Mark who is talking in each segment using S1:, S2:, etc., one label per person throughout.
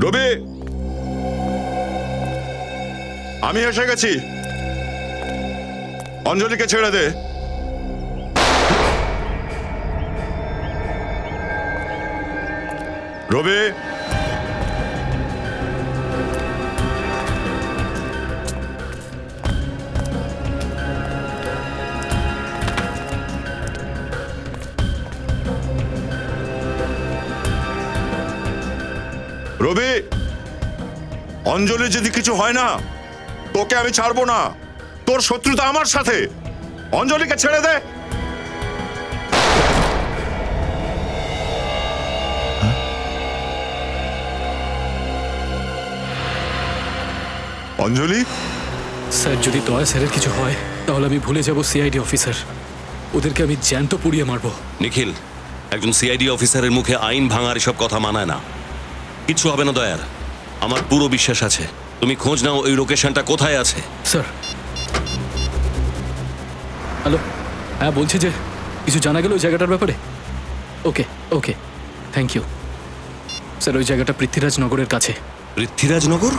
S1: রবি, আমি এসে গেছি। অঞ্জলিকে ছেড়ে দে। রবি, রবি, অঞ্জলি যদি কিছু হয় না তোকে আমি ছাড়বো না। তোর শত্রুতা আমার সাথে। অঞ্জলিকে ছেড়ে দে। অঞ্জলি,
S2: স্যার যদি দয়া স্যারের কিছু হয় তাহলে আমি ভুলে যাব সিআইডি অফিসার। ওদেরকে আমি জ্যান্ত পুড়িয়ে মারবো।
S3: নিখিল, একজন সিআইডি অফিসারের মুখে আইন ভাঙার এসব কথা মানায় না। কিচ্ছু হবে না দয়ার, আমার পুরো বিশ্বাস আছে। তুমি খোঁজ নাও ওই লোকেশনটা কোথায় আছে।
S2: স্যার, হ্যালো, হ্যাঁ বলছি যে কিছু জানা গেল ওই জায়গাটার ব্যাপারে? ওকে ওকে, থ্যাংক ইউ স্যার। ওই জায়গাটা পৃথ্বীরাজনগরের কাছে।
S3: পৃথ্বীরাজনগর?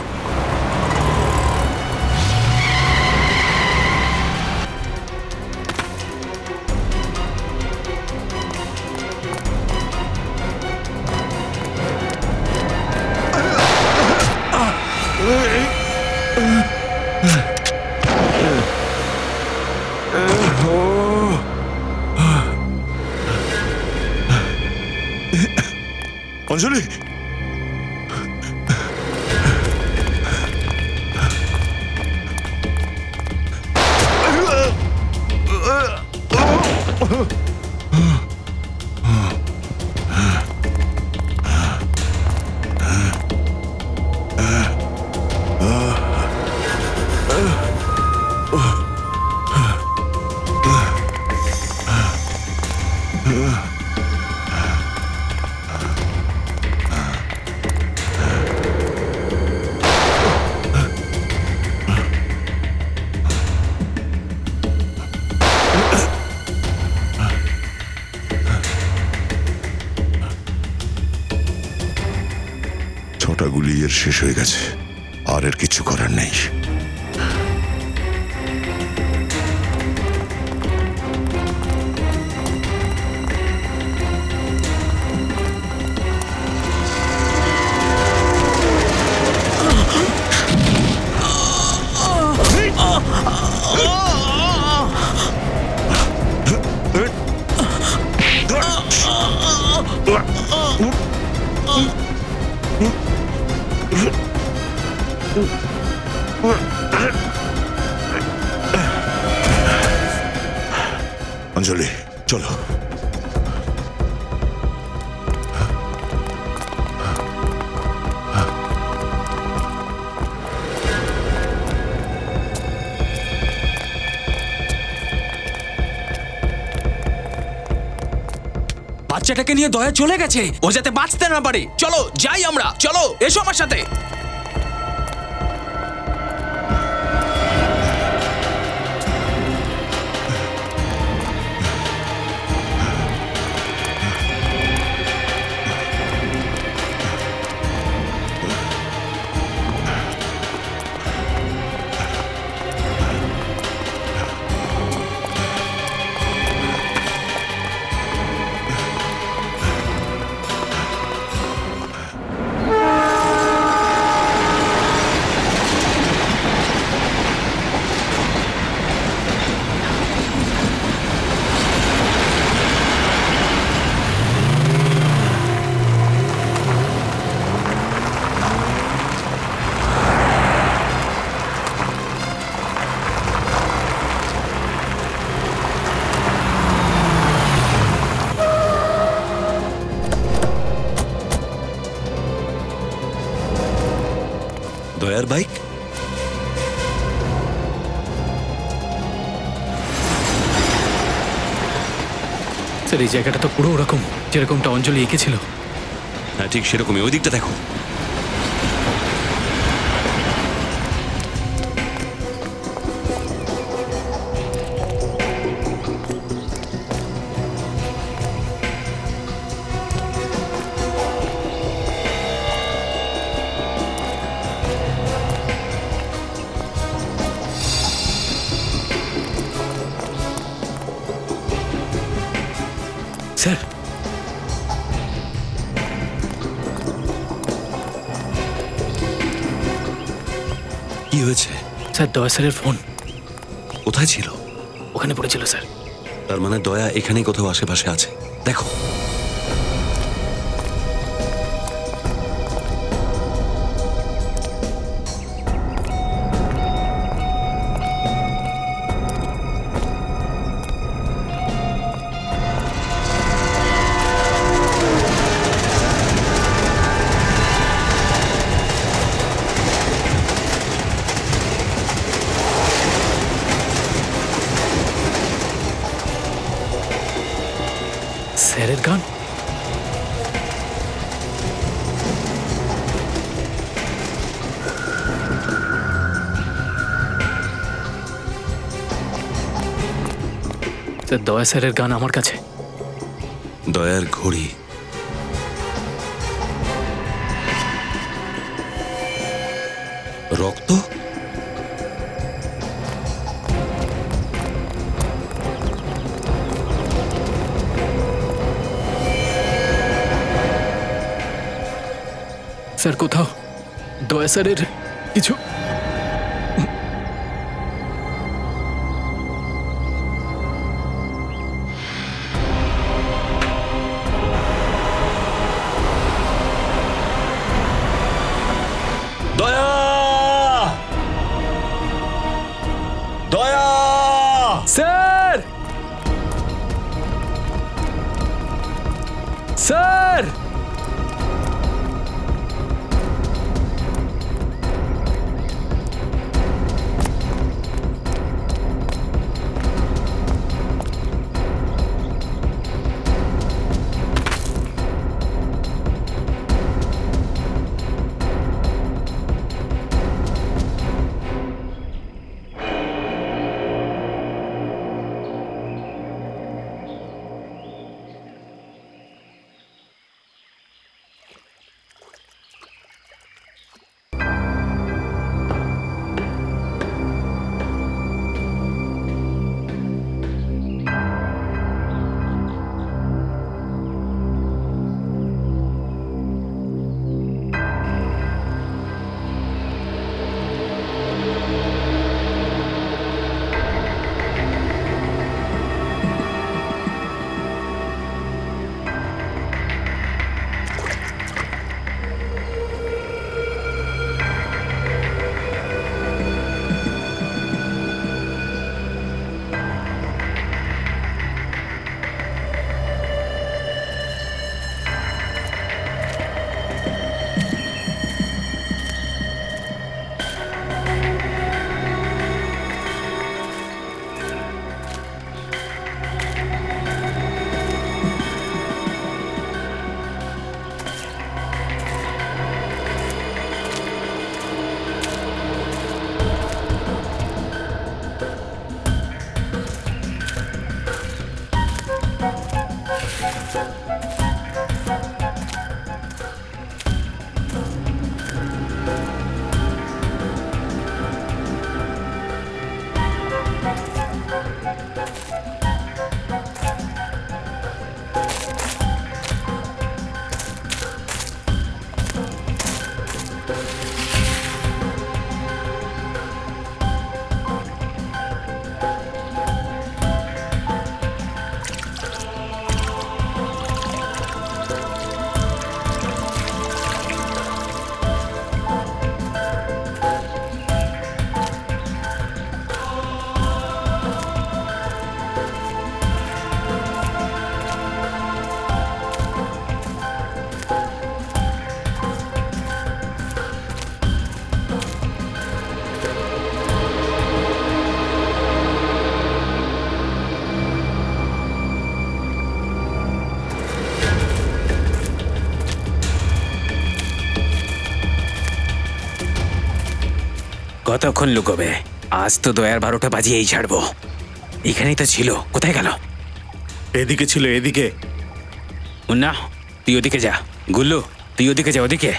S1: অঞ্জলি, ছটা গুলি এর শেষ হয়ে গেছে। আর এর কিছু করার নেই। অঞ্জলি, চলো।
S4: বাচ্চাটাকে নিয়ে দয়া চলে গেছে, ও যাতে বাঁচতে না পারে। চলো যাই আমরা, চলো এসো আমার সাথে।
S3: দয়ার বাইক?
S2: স্যার এই জায়গাটা তো পুরো ওরকম যেরকমটা অঞ্জলি এঁকেছিল।
S3: হ্যাঁ ঠিক সেরকমই। ওই দিকটা দেখো। হয়েছে?
S2: স্যার দয়া স্যারের ফোন
S3: কোথায় ছিল?
S2: ওখানে পড়েছিল স্যার।
S3: তার মানে দয়া এখানেই কোথাও আশেপাশে আছে। দেখো।
S2: স্যারের গান। স্যার দয়া স্যারের গান আমার কাছে।
S3: দয়ার ঘড়ি। রক্ত।
S2: স্যার কোথাও দয়া স্যারের কিছু
S3: দয়া! দয়া!
S2: স্যার স্যার
S5: কতক্ষণ লুকোবে? আজ তো দয়ার 12টা বাজিয়েই ছাড়বো। এখানেই তো ছিল, কোথায় গেল?
S6: এদিকে ছিল, এদিকে।
S5: মুন্না তুই ওদিকে যা। গুল্লু তুই ওদিকে যা, ওদিকে।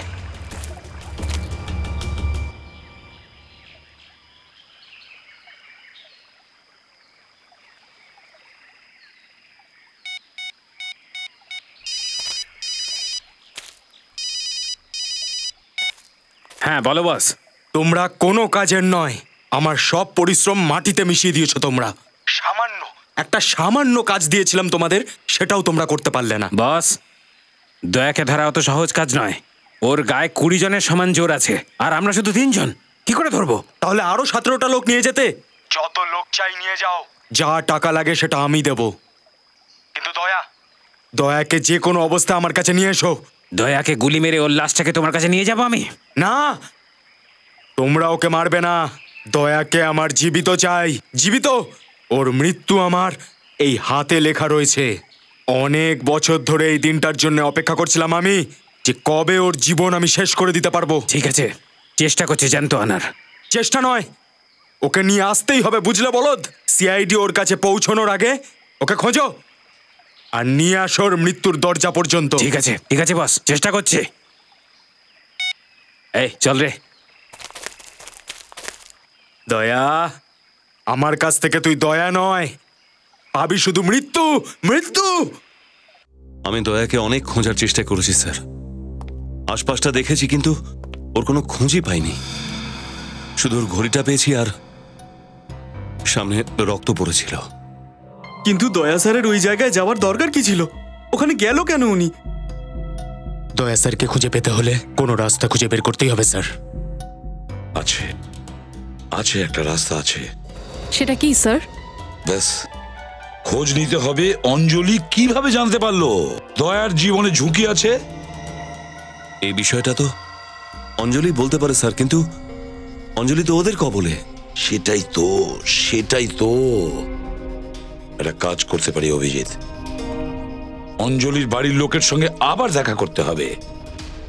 S5: হ্যাঁ বলো বস।
S6: তোমরা কোনো কাজের নয়। আমার সব পরিশ্রম মাটিতে মিশিয়ে দিয়েছো তোমরা। একটা সামান্য কাজ দিয়েছিলাম তোমাদের, সেটাও তোমরা করতে পারলে না।
S5: বস, দয়াকে ধরা অত সহজ কাজ নয়। ওর গায়ে 20 জনের সমান জোর আছে, আর আমরা শুধু 3 জন। কি করে ধরবো?
S6: তাহলে আরো 17টা লোক নিয়ে যেতে। যত লোক চাই নিয়ে যাও, যা টাকা লাগে সেটা আমি দেব। কিন্তু দয়াকে যে কোনো অবস্থা আমার কাছে নিয়ে এসো।
S5: দয়াকে গুলি মেরে ওর লাশটাকে তোমার কাছে নিয়ে যাবো আমি?
S6: না, তোমরা ওকে মারবে না। দয়াকে আমার জীবিত চাই, জীবিত। ওর মৃত্যু আমার এই হাতে লেখা রয়েছে। অনেক বছর ধরে এই দিনটার জন্য অপেক্ষা করছিলাম আমি, যে কবে ওর জীবন আমি শেষ করে দিতে পারবো।
S5: ঠিক আছে, চেষ্টা করছি জ্যান্ত আনার।
S6: চেষ্টা নয়, ওকে নিয়ে আসতেই হবে, বুঝলে বলদ? সিআইডি ওর কাছে পৌঁছানোর আগে ওকে খোঁজো আর নিয়ে আসো ওর মৃত্যুর দরজা পর্যন্ত।
S5: ঠিক আছে, ঠিক আছে বস, চেষ্টা করছি। এই চল রে।
S6: দয়া, আমার কাছ থেকে তুই দয়া নয়, পাবি শুধু মৃত্যু, মৃত্যু।
S3: আমি দয়াকে অনেক খোঁজার চেষ্টা করেছি স্যার। আশপাশটা দেখেছি, কিন্তু ওর কোনো খোঁজই পাইনি। শুধু ওর ঘড়িটা পেয়েছি আর সামনে রক্ত পড়েছিল।
S7: কিন্তু দয়া স্যারের ওই জায়গায় যাওয়ার দরকার কি ছিল? ওখানে গেল কেন উনি?
S6: দয়া স্যারকে খুঁজে পেতে হলে কোনো রাস্তা খুঁজে বের করতেই হবে স্যার।
S8: আছে আছে একটা রাস্তা আছে।
S9: সেটা কি স্যার?
S8: ব্যাস, খোঁজ নিতে হবে অঞ্জলি কিভাবে জানতে পারলো দয়ার জীবনে ঝুঁকি আছে।
S3: এই বিষয়টা তো অঞ্জলি বলতে পারে স্যার, কিন্তু অঞ্জলি তো ওদের কবলে।
S8: সেটাই তো, সেটাই তো। একটা কাজ করতে পারি অভিজিৎ, অঞ্জলির বাড়ির লোকের সঙ্গে আবার দেখা করতে হবে।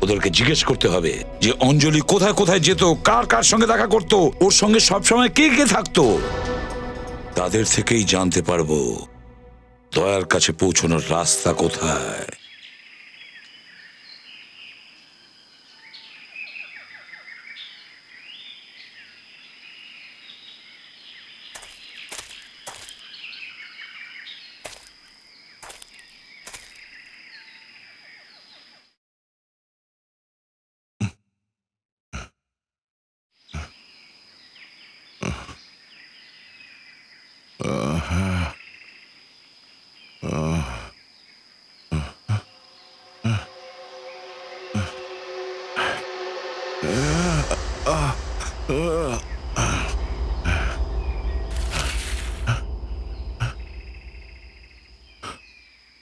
S8: ওদেরকে জিজ্ঞেস করতে হবে যে অঞ্জলি কোথায় কোথায় যেত, কার কার সঙ্গে দেখা করতো, ওর সঙ্গে সবসময় কে কে থাকতো। তাদের থেকেই জানতে পারবো দয়ার কাছে পৌঁছানোর রাস্তা কোথায়।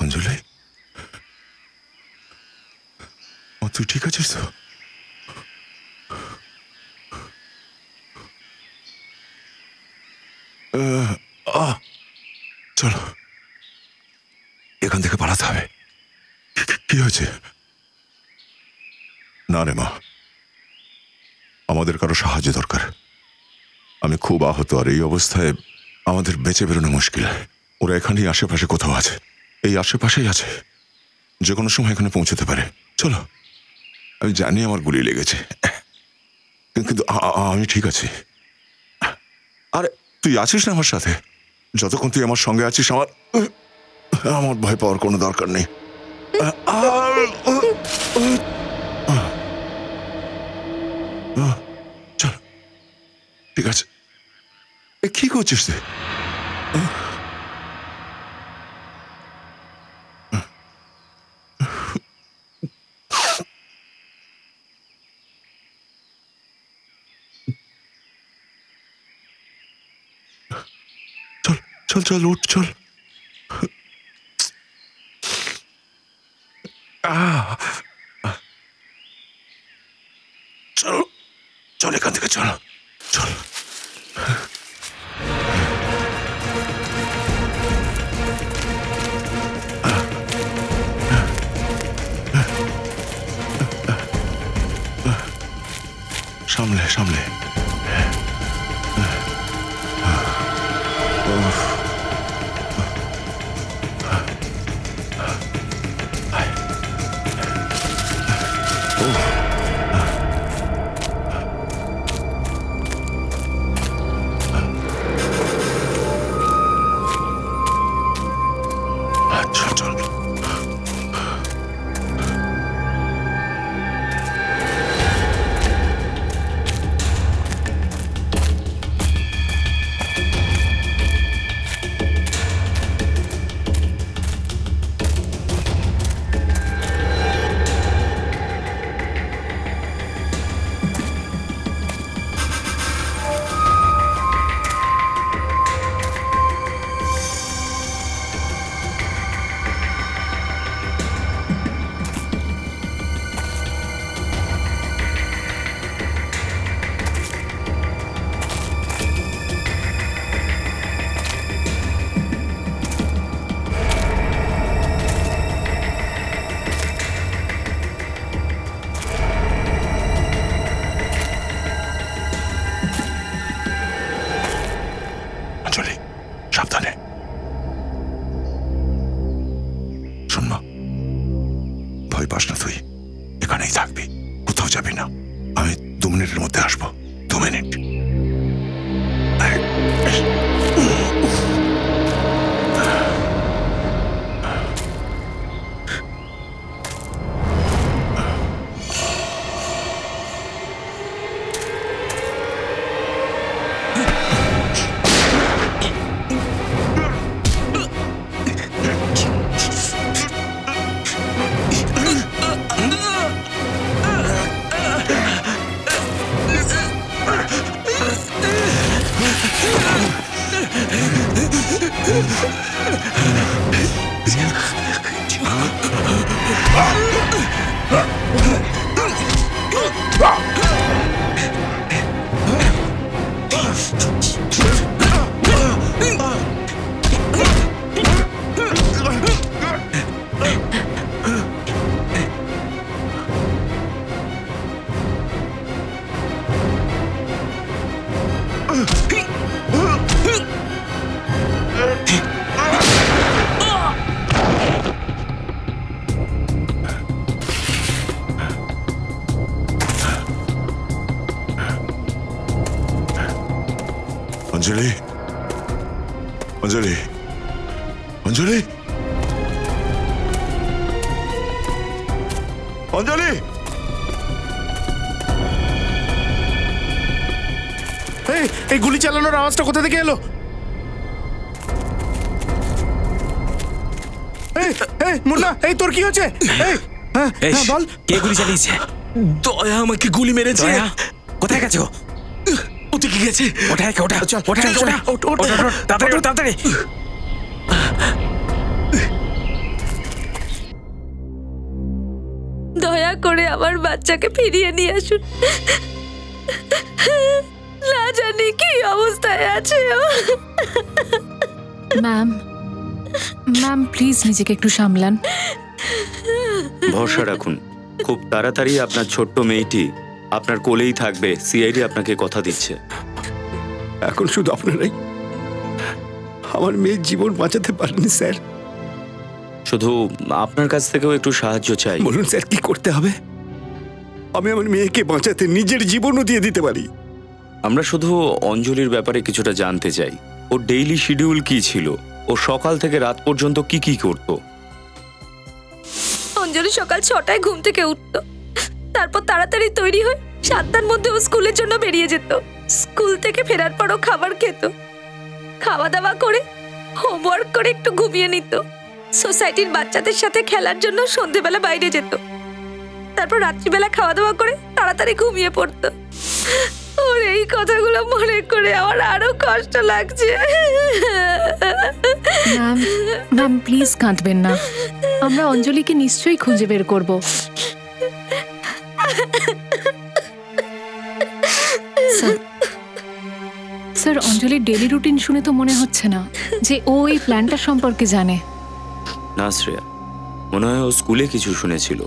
S1: অঞ্জলি, তুই ঠিক আছিস তো? চলো, এখান থেকে পালাতে হবে। কি হয়েছে? না রে মা, আমাদের কারো সাহায্য দরকার। আমি খুব আহত, আর এই অবস্থায় আমাদের বেঁচে বেরোনো মুশকিল। ওরা এখানেই আশেপাশে কোথাও আছে, এই আশেপাশেই আছে, যে কোনো সময় এখানে পৌঁছতে পারে। চলো। আমি জানি আমার গুলি লেগেছে, কিন্তু আমি ঠিক আছি। আরে তুই আছিস না আমার সাথে? যতক্ষণ তুই আমার সঙ্গে আছিস আমার ভয় পাওয়ার কোনো দরকার নেই। চল, ঠিক আছে। কি করছিস তুই? চল চল, উঠ, চল। চল চল, এখান থেকে চল, চল। সামলে সামলে। চল চল। কোথাও যাবি না। আমি 2 মিনিটের মধ্যে আসবো। 2 মিনিট। অঞ্জলি, অঞ্জলি, অঞ্জলি, অঞ্জলি,
S6: এই গুলি চালানোর আওয়াজটা কোথা থেকে এলো? মুন্না, এই তোর কি হচ্ছে? বল,
S5: কে গুলি চালিয়েছে?
S4: দয়া আমাকে গুলি মেরেছে।
S5: দয়া? কোথায় গেছো?
S4: ওদিকে গেছে।
S5: তাড়াতাড়ি।
S9: দয়া করে আমার বাচ্চাকে ফিরিয়ে নিয়ে আসুন। না জানি কি অবস্থায় আছে ও।
S10: ম্যাম প্লিজ নিজেকে একটু সামলান।
S11: ভরসা রাখুন, খুব তাড়াতাড়ি আপনার ছোট্ট মেয়েটি আপনার কোলেই থাকবে। সিআইডি আপনাকে কথা দিচ্ছে।
S12: এখন শুধু আপনারাই আমার মেয়ের জীবন বাঁচাতে পারেন স্যার।
S11: শুধু আপনার কাছ থেকেও একটু সাহায্য চাই।
S12: বলুন স্যার, কি করতে হবে? আমি আমার মেয়েকে বাঁচাতে নিজের জীবনও দিয়ে দিতে পারি।
S11: আমরা শুধু অঞ্জলির ব্যাপারে কিছুটা জানতে চাই। ওর ডেইলি শিডিউল কি ছিল? ও সকাল থেকে রাত পর্যন্ত কি কি করত?
S9: অঞ্জলি সকাল 6টায় ঘুম থেকে উঠতো, তারপর তাড়াতাড়ি তৈরি হয়ে 7টার মধ্যে ও স্কুলের জন্য বেরিয়ে যেত। স্কুল থেকে ফেরার পরও খাবার খেত, খাওয়া দাওয়া করে হোমওয়ার্ক করে একটু ঘুমিয়ে নিত। সোসাইটির বাচ্চাদের সাথে খেলার জন্য সন্ধ্যেবেলা বাইরে যেত, তারপর রাত্রিবেলা খাওয়া দাওয়া করে তাড়াতাড়ি ঘুমিয়ে পড়তো। ওর এই কথাগুলো মনে করে আমার আরো কষ্ট লাগছে।
S10: ম্যাম প্লিজ কাঁদবেন না, আমরা অঞ্জলিকে নিশ্চয়ই খুঁজে বের করব। স্যার, অঞ্জলির ডেলি রুটিন শুনে তো মনে হচ্ছে না যে ও এই প্ল্যানটা সম্পর্কে জানে।
S11: না শ্রেয়া, মনে হয় ও স্কুলে কিছু শুনেছিল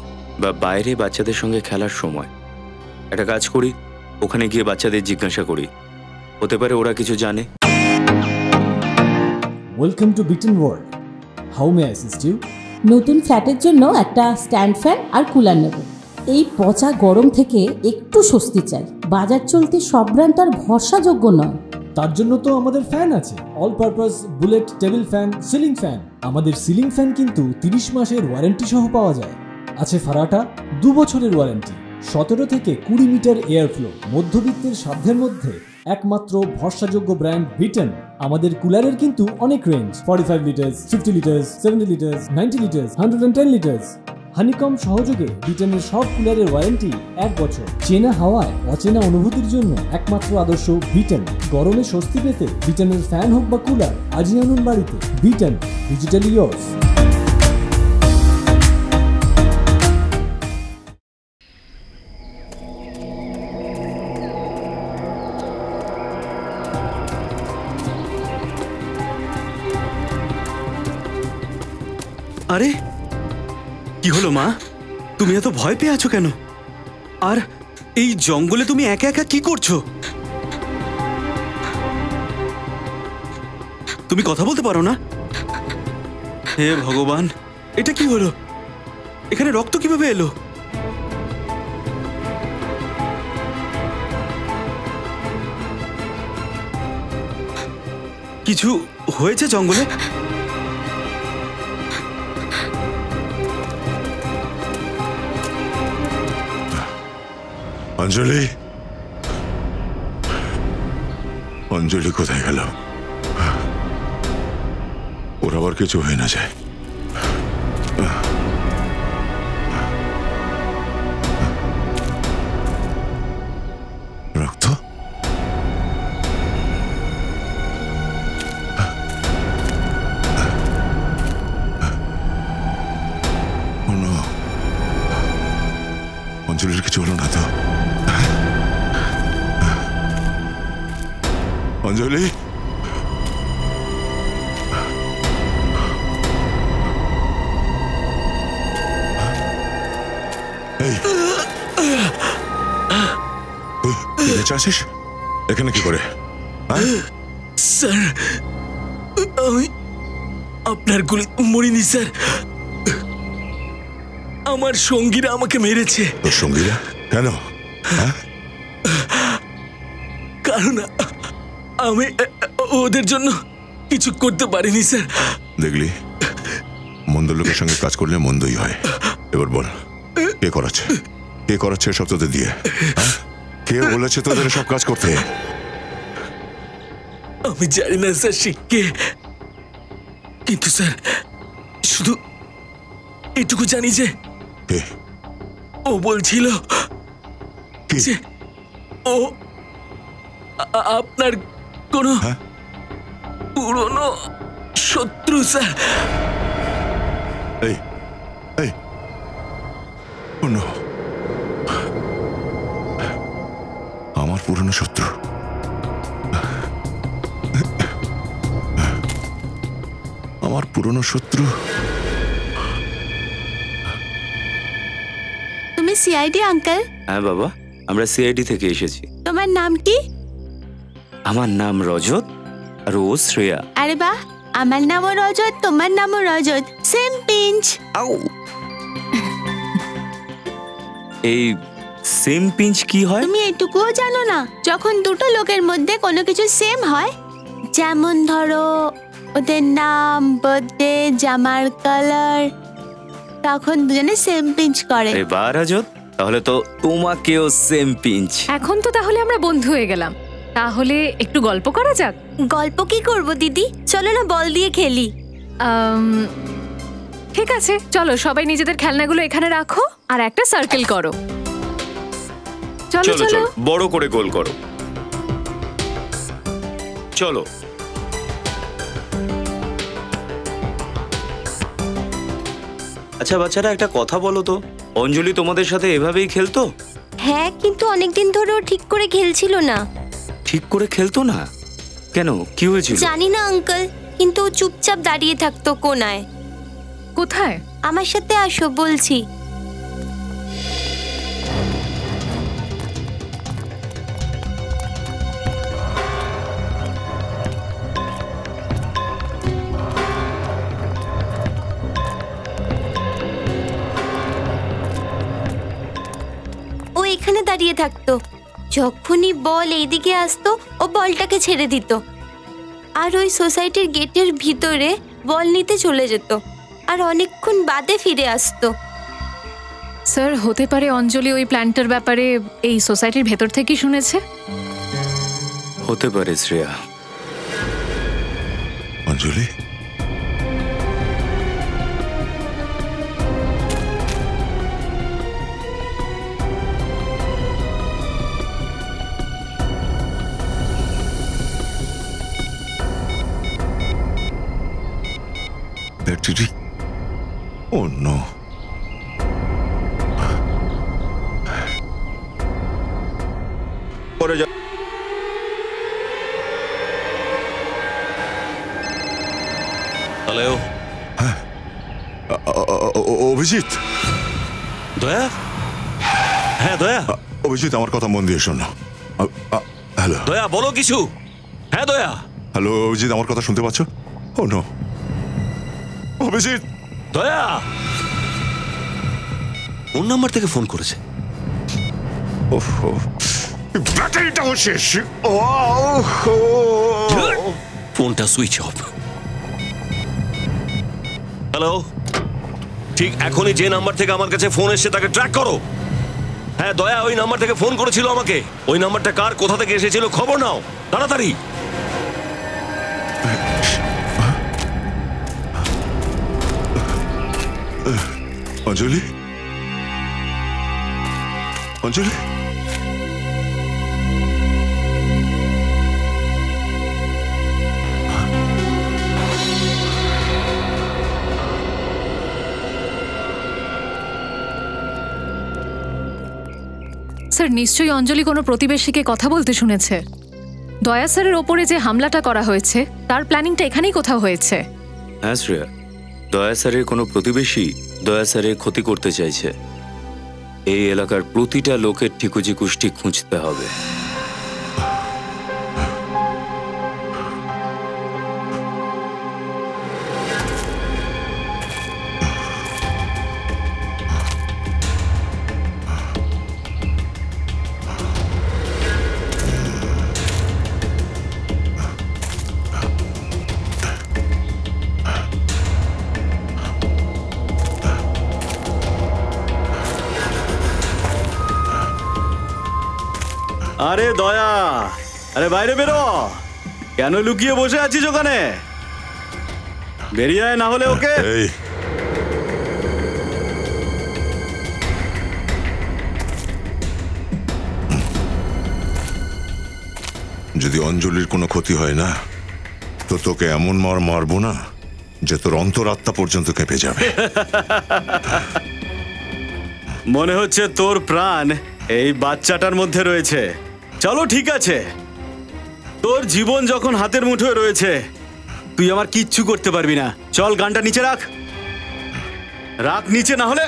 S11: বা বাইরে বাচ্চাদের সঙ্গে খেলার সময়। একটা কাজ করি, ওখানে গিয়ে বাচ্চাদের জিজ্ঞাসা করি, হতে পারে ওরা কিছু জানে।
S13: Welcome to bitten world. How may I assist you?
S14: নতুন ফ্ল্যাটের জন্য একটা স্ট্যান্ড ফ্যান আর কুলার নেব। এই পচা গরম থেকে একটু স্বস্তি চাই। বাজার চলতে সব ব্র্যান্ড আর ভরসাযোগ্য নয়।
S13: তার জন্য তো আমাদের ফ্যান আছে, all purpose bullet table fan, ceiling fan. আমাদের সিলিং ফ্যান কিন্তু 30 মাসের ওয়ারেন্টি সহ পাওয়া যায়। আছে ফারাটা 2 বছরের ওয়ারেন্টি, 17 থেকে 20 মিটার এয়ার ফ্লো। মধ্যবিত্তের সাধ্যের মধ্যে একমাত্র ভরসাযোগ্য ব্র্যান্ড বিটেন। আমাদের কুলারের কিন্তু অনেক range, 45 litres, 50 litres, 70 litres, 90 litres, 110 litres. Honeycomb সহযোগে বিটেনের সব কুলারের ওয়ারেন্টি 1 বছর। চেনা হাওয়ায় অচেনা অনুভূতির জন্য একমাত্র আদর্শ বিটেন। গরমে স্বস্তি পেতে বিটেনের ফ্যান হোক বা কুলার আজই আনুন বাড়িতে। Beaten, digitally yours.
S7: আরে কি হলো মা, তুমি এত ভয় পেয়ে আছো কেন? আর এই জঙ্গলে তুমি একা একা কি করছো? তুমি কথা বলতে পারো না? হে ভগবান, এটা কি হলো? এখানে রক্ত কিভাবে এলো? কিছু হয়েছে জঙ্গলে?
S1: অঞ্জলি, অঞ্জলি কোথায় গেল? ওর আবার কিছু হয়ে না যায়। রক্ত? অঞ্জলির কিছু হলো না তো? অঞ্জলি, এই তুই বেঁচে আছিস? এখানে কি করে?
S4: স্যার, আমি আপনার গুলি মরিনি স্যার। আমার সঙ্গীরা আমাকে মেরেছে।
S1: তোর সঙ্গীরা? কেন?
S4: কারণ আমি ওদের জন্য কিছু করতে পারিনি স্যার।
S1: দেখলি, মন্দ লোকের সঙ্গে কাজ করলে মন্দই হয়। এবার বল, কে করাচ্ছে? কে করাচ্ছে সব তোদের দিয়ে? কে বলেছে তোদের সব কাজ করতে?
S4: আমি জানি না স্যার সে কে, কিন্তু স্যার শুধু এটুকু জানি যে ও বলছিল যে ও আপনার কোনো পুরনো শত্রু স্যার।
S1: এই এই আমার পুরনো শত্রু? আমার পুরনো শত্রু?
S15: তুমি সিআইডি আঙ্কেল?
S11: হ্যাঁ বাবা, আমরা সিআইডি থেকে এসেছি।
S15: তোমার নাম কি?
S11: আমার নাম রজত আর ও শ্রেয়া।
S15: আরে বাহ, আমার নামও রজত, তোমার নামও রজত, সেম পিঞ্চ।
S11: এই সেম পিঞ্চ কি হয়?
S15: তুমি এটুকুও জানো না? যখন দুটো লোকের মধ্যে কোনো কিছু সেম হয়, যেমন ধরো ওদের নাম, বার্থডে, জামার কালার, তখন দুজনে সেম পিঞ্চ করে।
S11: এবার রজত, তাহলে তো তোমাকেও সেম পিঞ্চ।
S10: এখন তো তাহলে আমরা বন্ধু হয়ে গেলাম। তাহলে একটু গল্প করা যাক।
S15: গল্প কি করব দিদি, চলো না বল দিয়ে খেলি।
S10: ঠিক আছে, চলো সবাই নিজেদের খেলনাগুলো এখানে রাখো আর একটা সার্কেল করো। চলো
S11: চলো চলো, বড় করে গোল করো। চলো। আচ্ছা বাচ্চারা, একটা কথা বলো তো, অঞ্জলি তোমাদের সাথে এভাবেই খেলতো?
S15: হ্যাঁ, কিন্তু অনেকদিন ধরে ও ঠিক করে খেলছিল না।
S11: ঠিক করে খেলতো না? কেন, কি হয়েছিল?
S15: জানি না আঙ্কেল, কিন্তু ও চুপচাপ দাঁড়িয়ে থাকতো কোনায়।
S10: কোথায়?
S15: আমার সাথে আসো, বলছি। ও এখানে দাঁড়িয়ে থাকতো, যখনই বল এইদিকে আসতো ও বলটাকে ছেড়ে দিত, আর ওই সোসাইটির গেটের ভিতরে বল নিতে চলে যেত, আর অনেকক্ষণ বাদে ফিরে আসতো।
S10: স্যার, হতে পারে অঞ্জলি ওই প্ল্যান্টের ব্যাপারে এই সোসাইটির ভেতর থেকেই শুনেছে।
S11: হতে পারে শ্রেয়া।
S1: অঞ্জলি, oh no.
S11: পরে যা।
S3: হ্যালো।
S1: অভিজিৎ।
S3: দয়া? হ্যাঁ দয়া।
S1: অভিজিৎ, আমার কথা মন দিয়ে শোনো। হ্যালো
S3: দয়া, বলো কিছু। হ্যাঁ দয়া।
S1: হ্যালো অভিজিৎ, আমার কথা শুনতে পাচ্ছ? ও নো, অভিজিৎ।
S3: দয়া কোন নাম্বার থেকে ফোন করেছে?
S1: ব্যাটারিটাও শেষ।
S3: ফোনটা সুইচ অফ। হ্যালো, ঠিক এখনই যে নাম্বার থেকে আমার কাছে ফোন এসেছে তাকে ট্র্যাক করো। হ্যাঁ, দয়া ওই নাম্বার থেকে ফোন করেছিল আমাকে। ওই নাম্বারটা কার, কোথা থেকে এসেছিল খবর নাও তাড়াতাড়ি।
S1: অঞ্জলি, অঞ্জলি,
S10: স্যার নিশ্চয়ই অঞ্জলি কোনো প্রতিবেশীকে কথা বলতে শুনেছে। দয়া স্যারের ওপরে যে হামলাটা করা হয়েছে তার প্ল্যানিংটা এখানেই কোথাও হয়েছে।
S11: হ্যাঁ শ্রেয়া, দয়া স্যারের কোনো প্রতিবেশী দয়া স্যারের ক্ষতি করতে চাইছে। এই এলাকার প্রতিটা লোকের ঠিকুজি কুষ্টি খুঁজতে হবে।
S7: আরে দয়া, আরে বাইরে বেরো। কেন লুকিয়ে বসে আছিস ওখানে? বেরিয়ে আয়, না হলে ওকে।
S1: যদি অঞ্জলির কোনো ক্ষতি হয় না তো তোকে এমন মার মারবো না যে তোর অন্তরাত্মা পর্যন্ত কেঁপে যাবে।
S7: মনে হচ্ছে তোর প্রাণ এই বাচ্চাটার মধ্যে রয়েছে। চলো ঠিক আছে, তোর জীবন যখন হাতের মুঠোয় রয়েছে তুই আমার কিচ্ছু করতে পারবি না। চল, গানটা নিচে রাখ, রাখ নিচে, না হলে।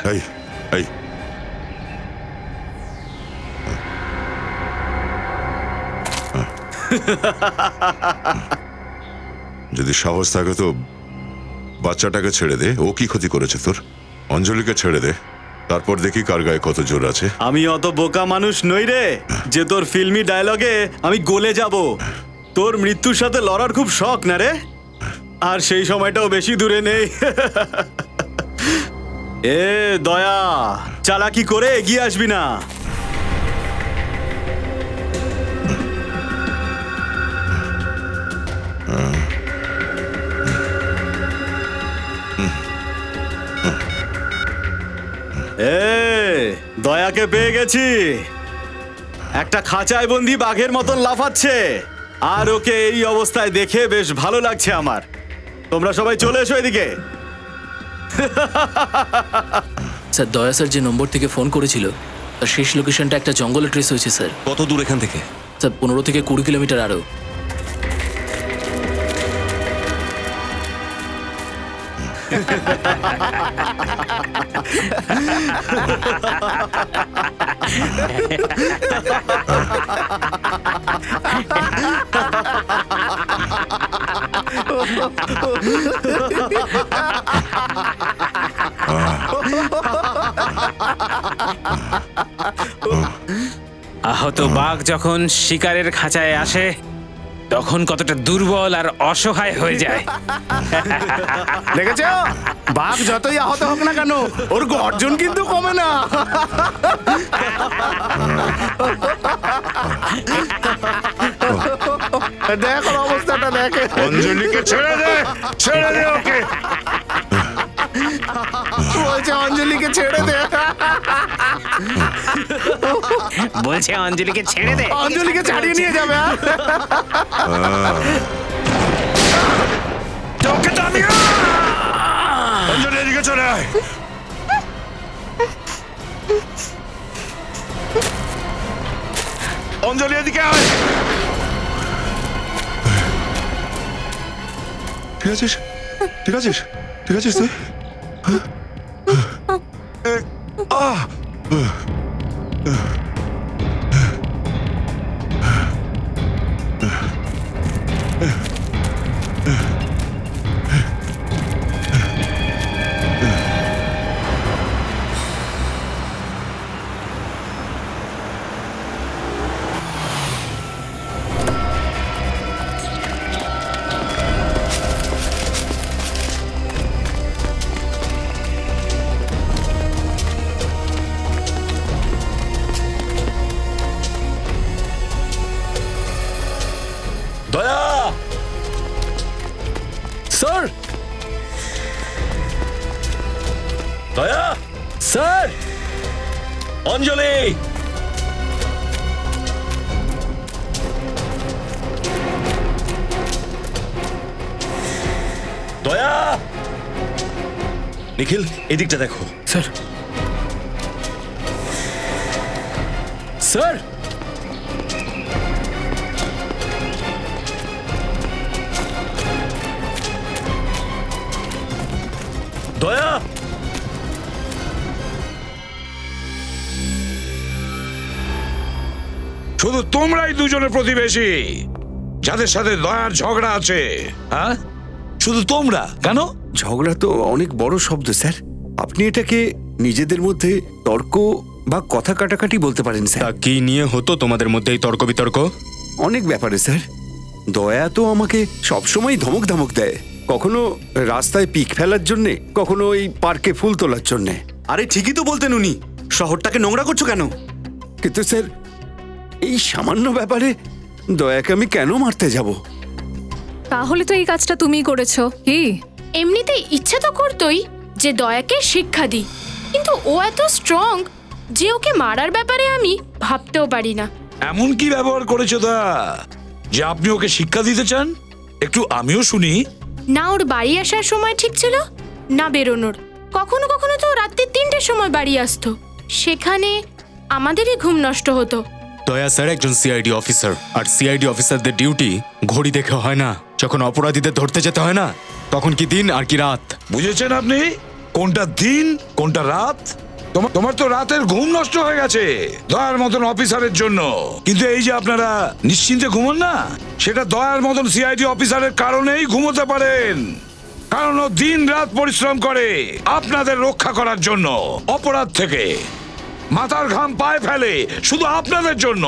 S1: যদি সাহস থাকে তো বাচ্চাটাকে ছেড়ে দে। ও কি ক্ষতি করেছে তোর? অঞ্জলিকে ছেড়ে দে, তারপর দেখি কার গায়ে কত জোর আছে।
S7: আমি অত বোকা মানুষ নই রে যে তোর ফিল্মি ডায়লগে আমি গলে যাব। তোর মৃত্যুর সাথে লড়ার খুব শখ না রে, আর সেই সময়টাও বেশি দূরে নেই। এ দয়া, চালাকি করে এগিয়ে আসবি না। দয়াকে পেয়ে গেছি। একটা খাঁচায় বন্দি বাঘের মতন লাফাচ্ছে, আর ওকে এই অবস্থায় দেখে বেশ ভালো লাগছে আমার। তোমরা সবাই চলে এসো এদিকে।
S2: স্যার, দয়া স্যার যে নম্বর থেকে ফোন করেছিল তার শেষ লোকেশনটা একটা জঙ্গলে ট্রেস হয়েছে স্যার।
S3: কত দূর এখান থেকে?
S2: স্যার 15 থেকে 20 কিলোমিটার আরো।
S5: আহত বাঘ যখন শিকারের খাঁচায় আসে তখন কতটা দুর্বল আর অসহায় হয়ে যায়।
S16: দেখেছ, বাঘ যতই আহত হোক না কেন ওর গর্জন কিন্তু কমে না। দেখো অবস্থাটা, দেখে।
S1: অঞ্জলিকে ছেড়ে দে, ছেড়ে দে ওকে।
S16: বলছে অঞ্জলিকে ছেড়ে দে,
S5: বলছে অঞ্জলিকে ছেড়ে দে।
S16: অঞ্জলিকে ছাড়িয়ে নিয়ে যাবে।
S1: অঞ্জলি এদিকে চলে আয়। অঞ্জলি এদিকে আয়। ঠিক আছিস? ঠিক আছিস? ঠিক আছিস তুই?
S3: দয়া,
S2: স্যার।
S3: অঞ্জলি, দয়া, নিখিল এদিকটা দেখো।
S2: Sir, sir.
S3: দয়া,
S8: শুধু তোমরাই দুজনের প্রতিবেশী যাদের সাথে দয়ার ঝগড়া আছে, হ্যাঁ? শুধু তোমরা? কেন?
S12: ঝগড়া তো অনেক বড় শব্দ স্যার। আপনি এটাকে নিজেদের মধ্যে তর্ক বা কথা কাটাকাটি বলতে পারেন স্যার।
S6: তা কি নিয়ে হতো তোমাদের মধ্যে এই তর্ক বিতর্ক?
S12: অনেক ব্যাপারে স্যার। দয়া তো আমাকে সবসময় ধমক ধমক দেয়, কখনো রাস্তায় পিক ফেলার জন্যে, কখনো এই পার্কে ফুল তোলার জন্যে।
S7: আরে ঠিকই তো বলতেন উনি, শহরটাকে নোংরা করছো কেন?
S12: কিন্তু স্যার এই সামান্য ব্যাপারে দয়াকে আমি কেন মারতে যাব?
S10: তাহলে তো এই কাজটা তুমিই করেছো। কি
S17: এমনিতে ইচ্ছে তো করতোই যে দয়াকে শিক্ষা দিই, কিন্তু ও এত স্ট্রং যে ওকে মারার ব্যাপারে আমি ভাবতেও পারি না।
S8: এমন কি ব্যবহার করেছো দয়া যে আপনি ওকে শিক্ষা দিতে চান? একটু আমিও শুনি।
S17: না ওর বাড়ি আসার সময় ঠিক ছিল, না বেরোনোর। কখনো কখনো তো রাত্রি 3টের সময় বাড়ি আসতো, সেখানে আমাদেরই ঘুম নষ্ট হতো।
S6: দয়া স্যার একজন সিআইডি অফিসার, আর সিআইডি অফিসারদের ডিউটি ঘড়ি দেখে হয় না। যখন অপরাধীদের ধরতে যেতে হয় না, তখন কি দিন আর কি রাত।
S8: বুঝেছেন আপনি কোনটা দিন কোনটা রাত? তোমার তো রাতের ঘুম নষ্ট হয়ে গেছে দয়ার মতন অফিসারের জন্য, কিন্তু এই যে আপনারা নিশ্চিন্তে ঘুমন না, সেটা দয়ার মতন সিআইডি অফিসারের কারণেই ঘুমোতে পারেন। কারণ ও দিন রাত পরিশ্রম করে আপনাদের রক্ষা করার জন্য, অপরাধ থেকে মাথার ঘাম পায়ে ফেলে শুধু আপনাদের জন্য।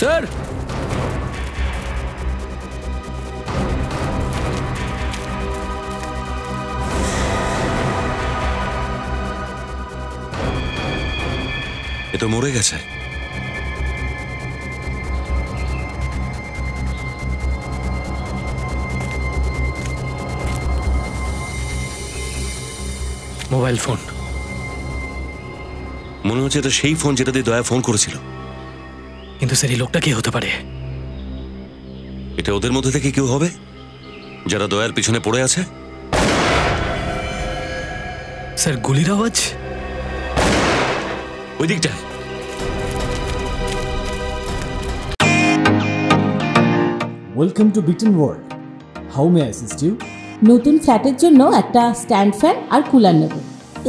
S2: স্যার,
S3: এ তো মরে গেছে।
S2: Mobile phone.
S3: মনে হচ্ছে এটা সেই ফোন যেটা দিয়ে দয়া ফোন করেছিল।
S2: কিন্তু স্যার এই লোকটা কে হতে পারে?
S3: এটা ওদের মধ্যে থেকে কেউ হবে যারা দয়ার পিছনে পড়ে আছে।
S2: স্যার গুলির আওয়াজ
S3: ওই দিকটা।
S13: Welcome to bitten world. How may I assist you?
S14: নতুন ফ্ল্যাটের জন্য একটা স্ট্যান্ড ফ্যান আর কুলার নেব।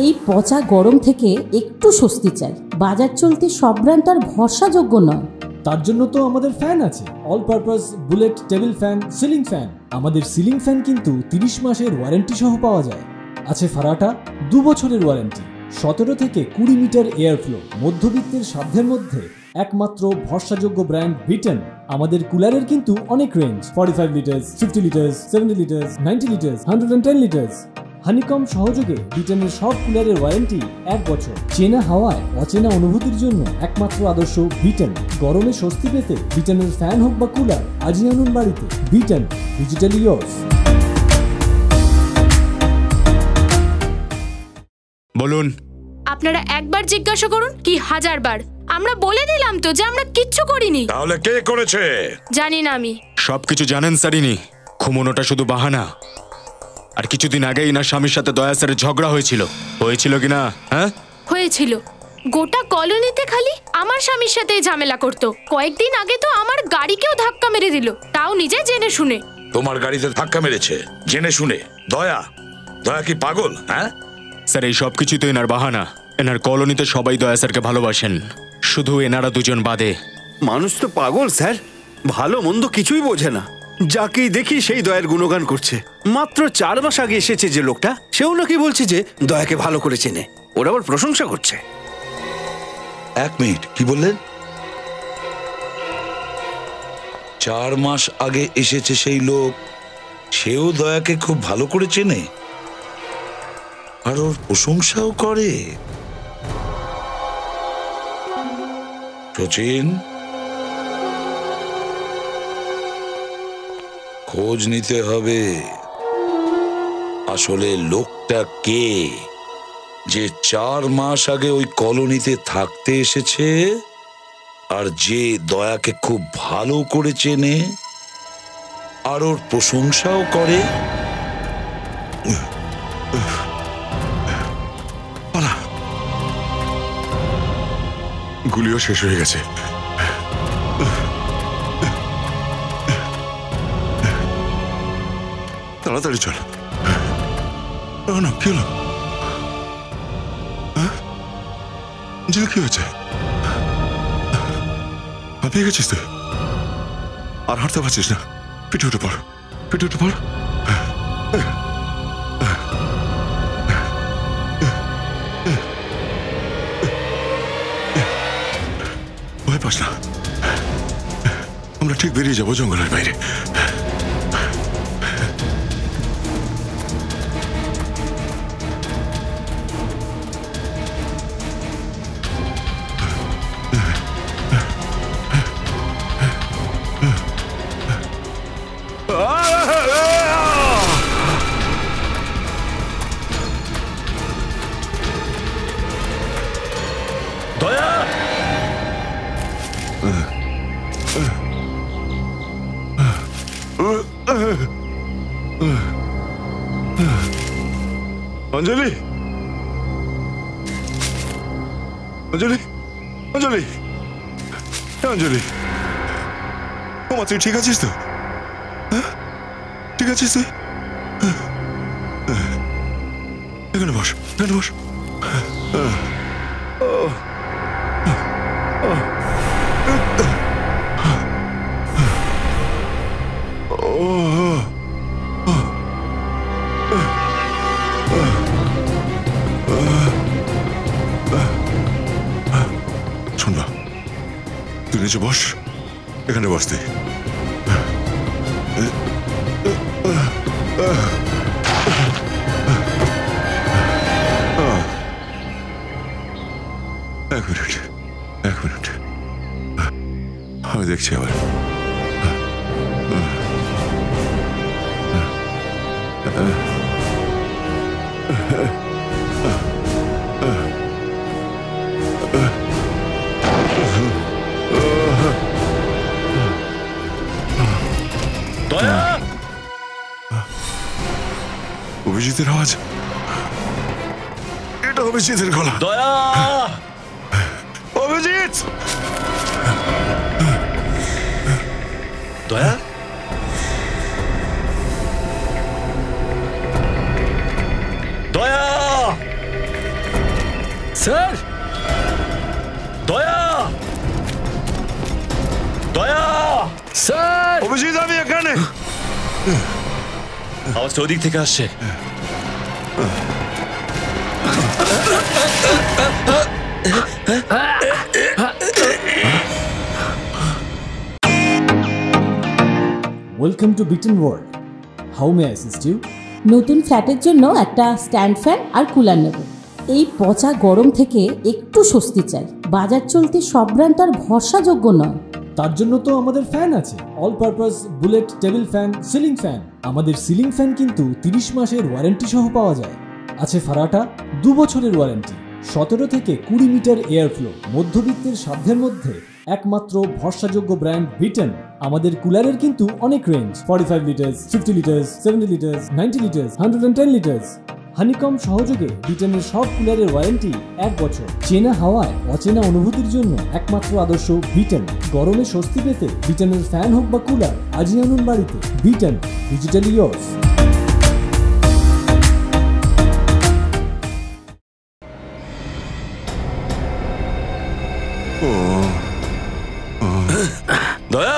S14: এই পচা গরম থেকে একটু স্বস্তি চাই। বাজার চলতে সব ব্র্যান্ড তো আর ভরসাযোগ্য নয়।
S13: তার জন্য তো আমাদের ফ্যান আছে, all purpose bullet table fan, ceiling fan. আমাদের সিলিং ফ্যান কিন্তু 30 মাসের ওয়ারেন্টি সহ পাওয়া যায়। আছে ফারাটা 2 বছরের ওয়ারেন্টি, 17 থেকে 20 মিটার এয়ার ফ্লো। মধ্যবিত্তের সাধ্যের মধ্যে একমাত্র ভরসাযোগ্য ব্র্যান্ড বিটেন। আমাদের কুলারের কিন্তু অনেক range, 45 litres, 50 litres, 70 litres, 90 litres, 110 litres. Honeycomb সহযোগে বিটেনের সব কুলারের ওয়ারেন্টি 1 বছর। চেনা হাওয়ায় অচেনা অনুভূতির জন্য একমাত্র আদর্শ বিটেন। গরমে স্বস্তি পেতে বিটেনের ফ্যান হোক বা কুলার আজই আনুন বাড়িতে। Beaten, digitally yours.
S6: বলুন।
S17: আপনারা একবার জিজ্ঞাসা করুন কি 1000 বার। আমরা বলে দিলাম তো যে আমরা কিচ্ছু করিনি।
S8: তাহলে কে করেছে?
S17: জানি না আমি।
S6: সবকিছু জানেন স্যারিনি, ঘুমোনোটা শুধু বাহানা। আর কিছুদিন আগেই না স্বামীর সাথে দয়া স্যারের ঝগড়া হয়েছিল কিনা? হ্যাঁ
S17: হয়েছিল। গোটা কলোনিতে খালি আমার স্বামীর সাথেই ঝামেলা করতো। কয়েকদিন আগে তো আমার গাড়িকেও ধাক্কা মেরে দিল, তাও নিজে জেনে শুনে।
S8: তোমার গাড়িতে ধাক্কা মেরেছে জেনে শুনে? দয়া কি পাগল? হ্যাঁ
S6: স্যার এই সব কিছুই তো এনার বাহানা। এনার কলোনিতে সবাই দয়া স্যারকে ভালোবাসেন, শুধু এনারা দুজন বাদে।
S12: মানুষ তো পাগল স্যার, ভালো মন্দ কিছুই বোঝে না। যাকেই দেখি সেই দয়ার গুণগান করছে। মাত্র 4 মাস আগে এসেছে যে লোকটা, সেও নাকি বলছে যে দয়াকে ভালো করে চেনে। ওরা আবার প্রশংসা করছে।
S8: 1 মিনিট, কি বললেন? 4 মাস আগে এসেছে সেই লোক, সেও দয়াকে খুব ভালো করে চেনে আর ওর প্রশংসাও করে। সচিন, খোঁজ নিতে হবে আসলে লোকটা কে, যে 4 মাস আগে ওই কলোনিতে থাকতে এসেছে আর যে দয়াকে খুব ভালো করে চেনে আর ওর প্রশংসাও করে।
S1: গুলিও শেষ হয়ে গেছে। তাড়াতাড়ি চল। না, কি হলো? যা, কি হয়েছে? হাঁপিয়ে গেছিস তুই? আর হাঁটতে পারছিস না? পিঠে উঠে পড়, পিঠে উঠে পড়। ভয় পাস না, আমরা ঠিক বেরিয়ে যাবো জঙ্গলের বাইরে। অঞ্জলি, অঞ্জলি, অঞ্জলি, অঞ্জলি, ওমা, তুই ঠিক আছিস তো? ঠিক আছিস তুই? এখানে বস, এখানে বস। শুনবা, তুই নিচে বস, এখানে বস তুই। এক মিনিট, এক মিনিট, আমি দেখছি আবার। অভিজিতের আওয়াজ, এটা অভিজিতের গলা।
S3: দয়া,
S1: অভিজিৎ,
S3: দয়া, দয়া,
S2: স্যার,
S3: দয়া, দয়া,
S2: স্যার,
S1: অভিজিৎ, আমি এখানে।
S3: আওয়াজটা ওদিক থেকে আসছে।
S13: Welcome to bitten world. How may I assist you?
S14: নতুন ফ্ল্যাটের জন্য একটা স্ট্যান্ড ফ্যান আর কুলার নেব। এই পচা গরম থেকে একটু স্বস্তি চাই। বাজার চলতে সব ব্র্যান্ড আর ভরসাযোগ্য নয়।
S13: তার জন্য তো আমাদের ফ্যান আছে, all purpose bullet table fan, ceiling fan. আমাদের সিলিং ফ্যান কিন্তু 30 মাসের ওয়ারেন্টি সহ পাওয়া যায়। আছে ফারাটা 2 বছরের ওয়ারেন্টি, 17 থেকে 20 মিটার এয়ার ফ্লো, মধ্যবিত্তের সাধ্যের মধ্যে একমাত্র ভরসাযোগ্য ব্র্যান্ড বিটেন। আমাদের কুলারের কিন্তু অনেক range, 45 litres, 50 litres, 70 litres, 90 litres, 110 litres. Honeycomb সহযোগে বিটেনের সব কুলারের ওয়ারেন্টি 1 বছর। চেনা হাওয়ায় অচেনা অনুভূতির জন্য একমাত্র আদর্শ বিটেন। গরমে স্বস্তি পেতে বিটেনের ফ্যান হোক বা কুলার, আজই আনুন বাড়িতে। Beaten, digitally yours.
S3: দয়া,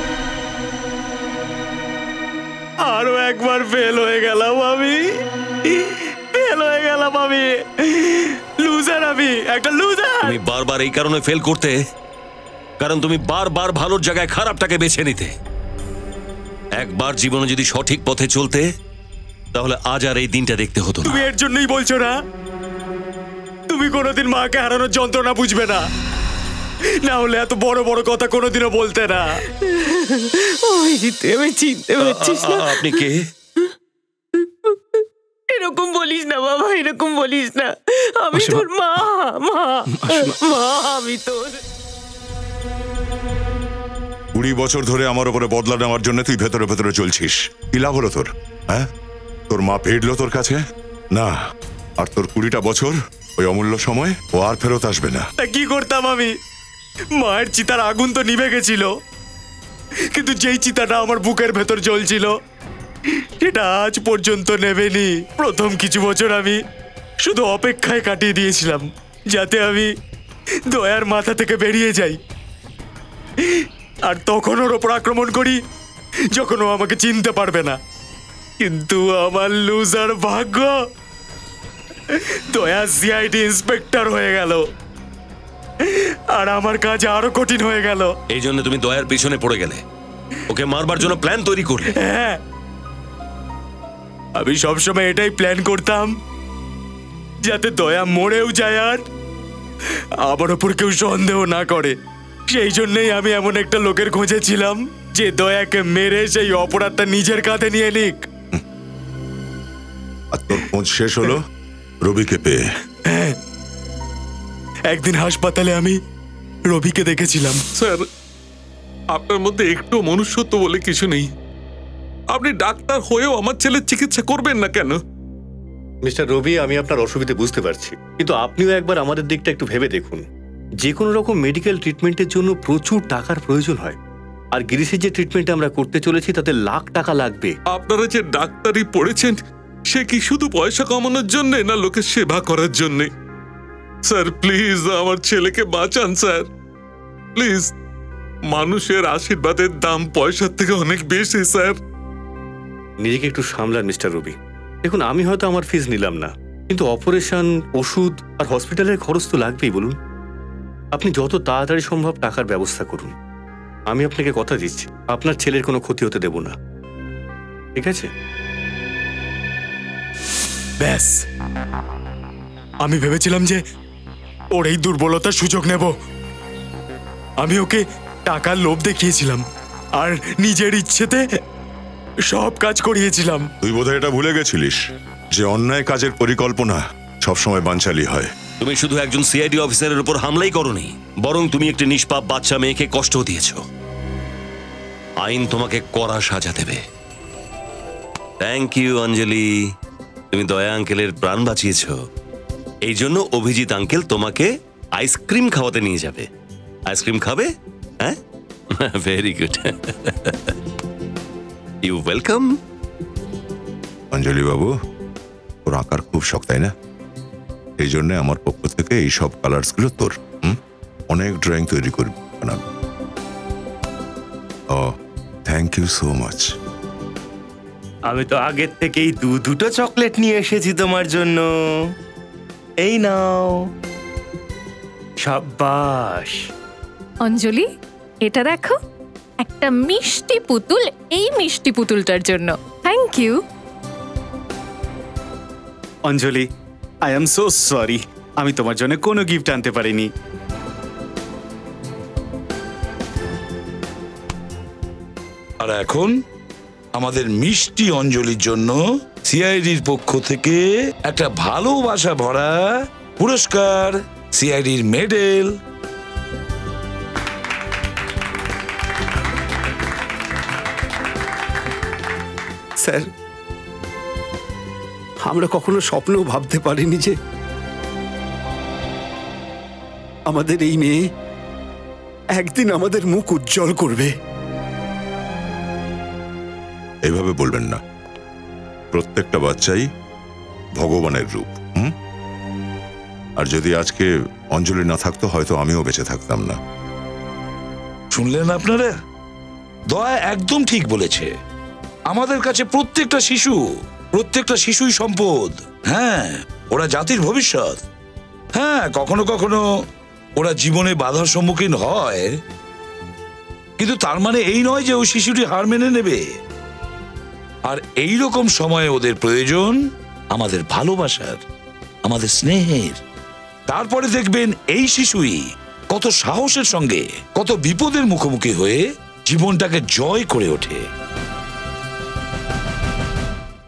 S6: আরো একবার ফেল হয়ে গেলাম আমি, ফেল হয়ে গেলাম আমি, লুজার, আমি একটা লুজার।
S3: তুমি বারবার এই কারণে ফেল করতে, কারণ তুমি বারবার ভালোর জায়গায় খারাপটাকে বেছে নিতে। একবার জীবনে যদি সঠিক পথে চলতে, তাহলে আজ আর এই দিনটা দেখতে হতো না।
S6: তুমি এর জন্যই বলছো না তুমি কোনোদিন মাকে হারানোর যন্ত্রণা বুঝবে না, না হলে এত বড় বড় কথা কোনোদিনও বলতে না।
S4: আমি চিনতে পারছিস না?
S3: আপনি কে?
S4: এরকম বলিস না বাবা, এরকম বলিস না। আমি তোর মা, মা, মা, আমি তোর।
S1: 20 বছর ধরে আমার উপরে বদলা নেওয়ার জন্য তুই ভেতরে ভেতরে চলছিস। কি লাভ হলো তোর? হ্যাঁ, তোর মা ফিরলো তোর কাছে না, আর তোর 20টা বছর ওই অমূল্য সময় ও আর ফেরত আসবে না।
S6: তা কি করতাম আমি? মায়ের চিতার আগুন তো নিভে গেছিল, কিন্তু যেই চিতাটা আমার বুকের ভেতর জ্বলছিল সেটা আজ পর্যন্ত নেবেনি। প্রথম কিছু বছর আমি শুধু অপেক্ষায় কাটিয়ে দিয়েছিলাম যাতে আমি দয়ার মাথা থেকে বেরিয়ে যাই, আর তখন ওর ওপর আক্রমণ করি যখন ও আমাকে চিনতে পারবে না। কিন্তু আমার লুজার ভাগ্য, দয়া সিআইডি ইন্সপেক্টর হয়ে গেল, আর আমার কাজ আরো কঠিন হয়ে গেল।
S3: এই জন্য তুমি দয়ার পিছনে পড়ে গেলে, ওকে মারবার জন্য প্ল্যান তৈরি করলে।
S6: হ্যাঁ, আমি সবসময় এটাই প্ল্যান করতাম যাতে দয়া মরেও যায় আর আমার ওপর কেউ সন্দেহ না করে। সেই জন্যই আমি এমন একটা লোকের খোঁজে ছিলাম যে দয়াকে মেরে সেই অপরাধটা নিজের কাঁধে নিয়ে নিক।
S1: আর তোর খোঁজ শেষ হলো রবিকে পেয়ে।
S6: হ্যাঁ, একদিন হাসপাতালে আমি রবিকে দেখেছিলাম।
S18: স্যার, আপনার মধ্যে একটু মনুষ্যত্ব বলে কিছু নেই। আপনি ডাক্তার হয়েও আমার ছেলের চিকিৎসা করবেন না কেন?
S19: মিস্টার রবি, আমি আপনার অসুবিধা বুঝতে পারছি, কিন্তু আপনিও একবার আমাদের দিকটা একটু ভেবে দেখুন। যে কোনো রকম মেডিকেল ট্রিটমেন্টের জন্য প্রচুর টাকার প্রয়োজন হয়, আর গিরিশের যে ট্রিটমেন্ট আমরা করতে চলেছি তাতে লাখ টাকা লাগবে।
S18: আপনারা যে ডাক্তারি পড়েছেন সে কি শুধু পয়সা কামানোর জন্য, না লোকের সেবা করার জন্য? স্যার প্লিজ আমার ছেলেকে বাঁচান স্যার, প্লিজ। মানুষের আশীর্বাদের দাম পয়সার থেকে অনেক বেশি স্যার।
S19: নিজেকে একটু সামলান মিস্টার রবি। দেখুন, আমি হয়তো আমার ফিজ নিলাম না, কিন্তু অপারেশন, ওষুধ আর হসপিটালের খরচ তো লাগবেই। বলুন, আপনি যত তাড়াতাড়ি সম্ভব টাকার ব্যবস্থা করুন। আমি আপনাকে কথা দিচ্ছি, আপনার ছেলের কোনো ক্ষতি হতে দেব না, ঠিক আছে?
S6: ব্যাস, আমি ভেবেছিলাম যে ওর এই দুর্বলতার সুযোগ নেব। আমি ওকে টাকার লোভ দেখিয়েছিলাম আর নিজের ইচ্ছেতে সব কাজ করিয়েছিলাম।
S1: তুই বোধহয় এটা ভুলে গেছিলিস যে অন্যায় কাজের পরিকল্পনা সবসময় বানচালি হয়।
S3: তুমি শুধু একজন সিআইডি অফিসারের উপর হামলাই করনি, বরং তুমি একটি নিষ্পাপ বাচ্চা মেয়েকে কষ্ট দিয়েছ। আইন তোমাকে কড়া সাজা দেবে। থ্যাংক ইউ অঞ্জলি, তুমি দয়া আঙ্কেলের প্রাণ বাঁচিয়েছ। এই জন্য অভিজিৎ আঙ্কেল তোমাকে আইসক্রিম খাওয়াতে নিয়ে যাবে। আইসক্রিম খাবে? হ্যাঁ, ভেরি গুড, ইউ ওয়েলকাম।
S1: অঞ্জলি বাবু, তোর আঁকার খুব শখ তাই না? এই জন্য আমার পক্ষ থেকে এই সব কালার্স গুলো তোর। অনেক ড্রয়িং তৈরি করবি, বানাবি। ও, থ্যাংক ইউ সো মাচ।
S20: আমি তো আগের থেকেই দুটো চকলেট নিয়ে এসেছি তোমার জন্য। এই নাও। সাবাস।
S10: অঞ্জলি, এটা দেখো, একটা মিষ্টি পুতুল এই মিষ্টি পুতুলটার জন্য। Thank you.
S7: Anjali, I am so sorry, আমি তোমার জন্য কোনো গিফট আনতে পারিনি।
S8: আর এখন আমাদের মিষ্টি অঞ্জলির জন্য সিআইডির পক্ষ থেকে একটা ভালোবাসা ভরা পুরস্কার, সিআইডির মেডেল।
S12: স্যার, আমরা কখনো স্বপ্নেও ভাবতে পারিনি যে আমাদের এই মেয়ে একদিন আমাদের মুখ উজ্জ্বল করবে।
S1: এইভাবে বলবেন না, প্রত্যেকটা বাচ্চাই ভগবানের রূপ। আর যদি আজকে অঞ্জলি না থাকতো, হয়তো আমিও বেঁচে থাকতাম না।
S8: শুনলেন আপনারা? দয়া একদম ঠিক বলেছে। আমাদের কাছে প্রত্যেকটা শিশুই সম্পদ। হ্যাঁ, ওরা জাতির ভবিষ্যৎ। হ্যাঁ, কখনো কখনো ওরা জীবনে বাধার সম্মুখীন হয়, কিন্তু তার মানে এই নয় যে ওই শিশুটি হার মেনে নেবে। আর এই রকম সময়ে ওদের প্রয়োজন আমাদের ভালোবাসার, আমাদের স্নেহের। তারপরে দেখবেন এই শিশুই কত সাহসের সঙ্গে, কত বিপদের মুখোমুখি হয়ে জীবনটাকে জয় করে ওঠে।